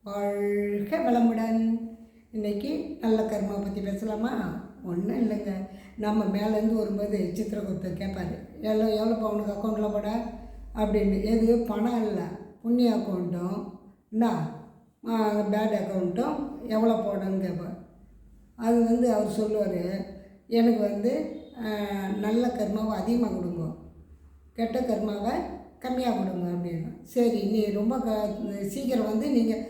வாழ்க வளமுடன். இன்றைக்கி நல்ல கர்மா பற்றி பேசலாமா? ஒன்றும் இல்லைங்க. நம்ம மேலேருந்து வரும்போது சித்திரகுப்தர் கேட்பார், எவ்வளோப்பா உனக்கு அக்கௌண்ட்டில் போட அப்படின்னு. எது பணம் இல்லை, புண்ணிய அக்கௌண்ட்டும் என்ன பேட் அக்கௌண்ட்டும் எவ்வளோ போடணும்னு கேட்பார். அது அவர் சொல்லுவார், எனக்கு நல்ல கர்மாவை அதிகமாக கொடுங்க, கெட்ட கர்மாவை கம்மியாக கொடுங்க அப்படின்னு. சரி, நீ ரொம்ப சீக்கிரம் நீங்கள்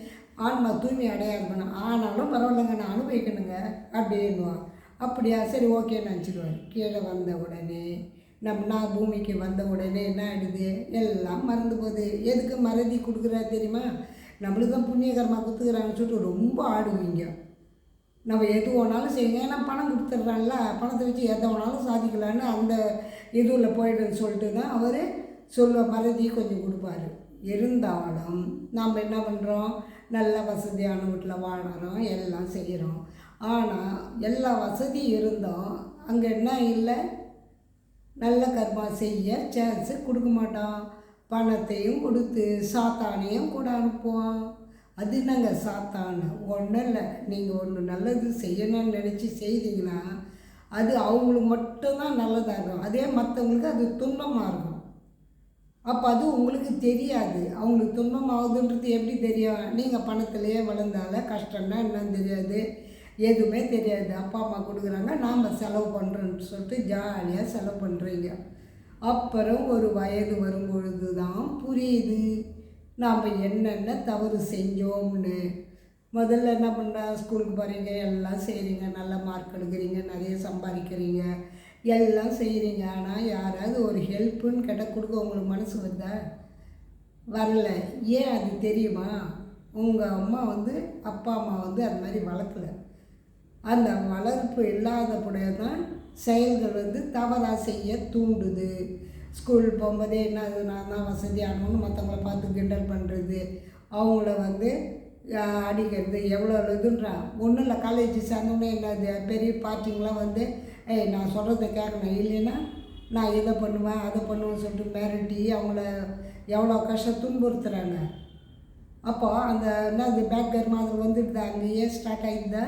ஆன்மா தூய்மை அடையா இருக்கணும், ஆனாலும் பரவாயில்லைங்க நான் அனுபவிக்கணுங்க அப்படின்வான். அப்படியா, சரி ஓகேன்னு நினச்சிடுவார். கீழே வந்த உடனே நான் பூமிக்கு வந்த உடனே என்ன ஆகிடுது, எல்லாம் மறந்து போகுது. எதுக்கு மறதி கொடுக்குறா தெரியுமா? நம்மளுக்கு தான் புண்ணியகரமா குத்துக்கிறான்னு சொல்லிட்டு ரொம்ப ஆடுவீங்க. நம்ம எது வேணாலும் செய்யுங்க, ஏன்னா பணம் கொடுத்துட்றான்ல, பணத்தை வச்சு எதை வேணாலும் சாதிக்கலான்னு அந்த இதுவில் போய்டுன்னு சொல்லிட்டு தான் அவர் மறதி கொஞ்சம் கொடுப்பாரு. இருந்தாலும் நாம் என்ன பண்ணுறோம், நல்ல வசதியான வீட்டில் வாழறோம், எல்லாம் செய்கிறோம். ஆனால் எல்லா வசதியும் இருந்தோம் அங்கே என்ன இல்லை, நல்ல கர்மா செய்ய சான்ஸு கொடுக்க மாட்டோம். பணத்தையும் கொடுத்து சாத்தானையும் கூட அனுப்புவோம். அது என்னங்க சாத்தான? ஒன்றும் இல்லை, நீங்கள் ஒன்று நல்லது செய்யணும்னு நினச்சி செய்தீங்கன்னா அது அவங்களுக்கு மட்டும்தான் நல்லதாக இருக்கும். அதே மற்றவங்களுக்கு அது துன்பமாக இருக்கும். அப்போ அது உங்களுக்கு தெரியாது. அவங்களுக்கு துன்பம் ஆகுதுன்றது எப்படி தெரியும்? நீங்கள் பணத்திலேயே வளர்ந்தால கஷ்டம்னா என்னன்னு தெரியாது, எதுவுமே தெரியாது. அப்பா அம்மா கொடுக்குறாங்க, நாம் செலவு பண்ணுறோன்னு சொல்லிட்டு ஜாலியாக செலவு பண்ணுறீங்க. அப்புறம் ஒரு வயது வரும்பொழுது தான் புரியுது நாம் என்னென்ன தவறு செஞ்சோம்னு. முதல்ல என்ன பண்ணுறா, ஸ்கூலுக்கு போகிறீங்க, எல்லாம் செய்கிறீங்க, நல்ல மார்க் எடுக்கிறீங்க, நிறைய சம்பாதிக்கிறீங்க, எல்லாம் செய்கிறீங்க. ஆனால் யாராவது ஒரு ஹெல்ப்புன்னு கேட்டால் கொடுக்க உங்களுக்கு மனசு வருதா? வரல. ஏன் அது தெரியுமா? உங்கள் அம்மா அப்பா அம்மா அது மாதிரி வளர்க்கலை. அந்த வளர்ப்பு இல்லாதபடியே தான் செயல்கள் தவறாக செய்ய தூண்டுது. ஸ்கூல் போகும்போதே என்னது, நான் தான் வசதியானவன்னு மற்றவங்கள பார்த்து கிண்டல் பண்ணுறது, அவங்கள அடிக்கிறது, எவ்வளோ இதுன்றா. ஒன்றும் இல்லை, காலேஜ் சேர்ந்தோன்னே என்னது பெரிய பார்ட்டிங்கெலாம் நான் சொல்கிறத கேட்கணும், இல்லைன்னா நான் இதை பண்ணுவேன் அதை பண்ணுவேன்னு சொல்லிட்டு மிரட்டி அவங்கள எவ்வளோ கஷ்டம் துன்புறுத்துகிறாங்க. அப்போ அந்த என்னது பேக்கர் மாதிரி வந்துடுதா, அங்கேயே ஸ்டார்ட் ஆகிடுதா.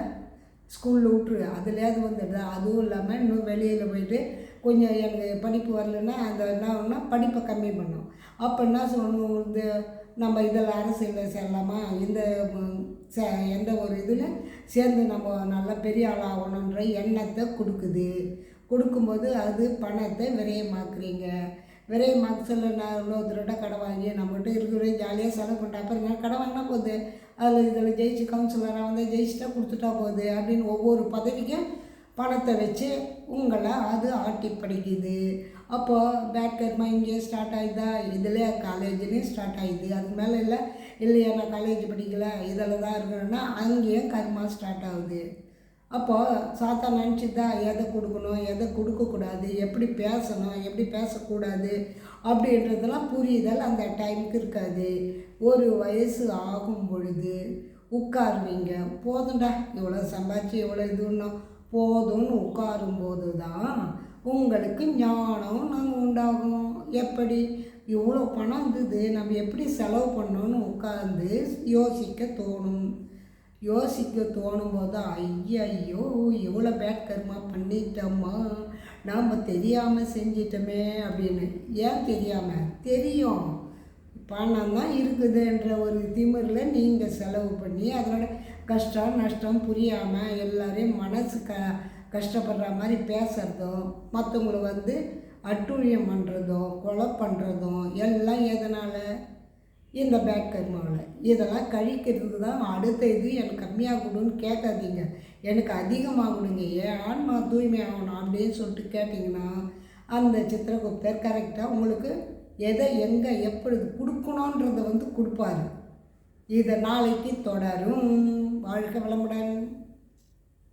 ஸ்கூலில் விட்டுரு, அதுலேயாவது வந்துடுதா. அதுவும் இல்லாமல் இன்னும் வெளியில் போயிட்டு கொஞ்சம் எனக்கு படிப்பு வரலன்னா அந்த என்ன படிப்பை கம்மி பண்ணும். அப்போ என்ன சொல்லணும், நம்ம இதில் அரசியலில் சேரலாமா, எந்த ஒரு இதில் சேர்ந்து நம்ம நல்லா பெரிய ஆள் ஆகணுன்ற எண்ணத்தை கொடுக்கும்போது அது பணத்தை விரயமாக்குறீங்க. விரயமாக்க சொல்ல நான் இன்னொருத்தரோட கடை வாங்கி நம்மகிட்ட இருக்கிற ஜாலியாக செலவு பண்ணிட்டேன், அப்புறம் நான் கடை வாங்கினா போகுது, இதில் ஜெயிச்சு கவுன்சிலராக ஜெயிச்சுட்டா கொடுத்துட்டா போகுது அப்படின்னு ஒவ்வொரு பதவிக்கும் பணத்தை வச்சு உங்களை அது ஆட்டி படிக்குது. அப்போது பேட் கர்மா இங்கே ஸ்டார்ட் ஆகிடுதா, இதில் காலேஜ்லேயும் ஸ்டார்ட் ஆகிடுது. அதுக்கு மேலே இல்லையா நான் காலேஜ் படிக்கலை இதில் தான் இருக்கணும்னா அங்கேயும் கர்மா ஸ்டார்ட் ஆகுது. அப்போது சாத்தா நினச்சிதா எதை கொடுக்கணும் எதை கொடுக்கக்கூடாது, எப்படி பேசணும் எப்படி பேசக்கூடாது அப்படின்றதெல்லாம் புரியுதல் அந்த டைமுக்கு இருக்காது. ஒரு வயசு ஆகும் பொழுது உட்காருவீங்க, போதும்டா இவ்வளோ சம்பாதிச்சு இவ்வளோ இதுன்னும் போதும்னு உட்காரும்போது தான் உங்களுக்கு ஞானம் நாங்கள் உண்டாகும். எப்படி இவ்வளோ பணம் இருந்தது, நம்ம எப்படி செலவு பண்ணோன்னு உட்கார்ந்து யோசிக்க தோணும் போது ஐயோ இவ்வளோ பேட் கர்மா பண்ணிட்டோமா, நாம் தெரியாமல் செஞ்சிட்டோமே அப்படின்னு. ஏன் தெரியாமல்? தெரியும், பணம் தான் இருக்குதுன்ற ஒரு திமிரில் நீங்கள் செலவு பண்ணி அதோட கஷ்டம் நஷ்டம் புரியாமல் எல்லாரையும் மனசு கஷ்டப்படுற மாதிரி பேசுகிறதும், மற்றவங்களை அட்டூழியம் பண்ணுறதும் கொலை பண்ணுறதும் எல்லாம் எதனால்? இந்த பேட் கர்மாவில். இதெல்லாம் கழிக்கிறதுக்கு தான் அடுத்த இது எனக்கு கம்மியாக கொடுன்னு கேட்காதீங்க, எனக்கு அதிகமாக கொடுங்க, ஏன் ஆன்மா தூய்மை ஆகணும் அப்படின்னு சொல்லிட்டு கேட்டிங்கன்னா அந்த சித்திரகுப்தர் கரெக்டாக உங்களுக்கு எதை எங்கே எப்படி கொடுக்கணுன்றதை கொடுப்பாரு. இதை நாளைக்கு தொடரும். வாழ்க வளமுடன்.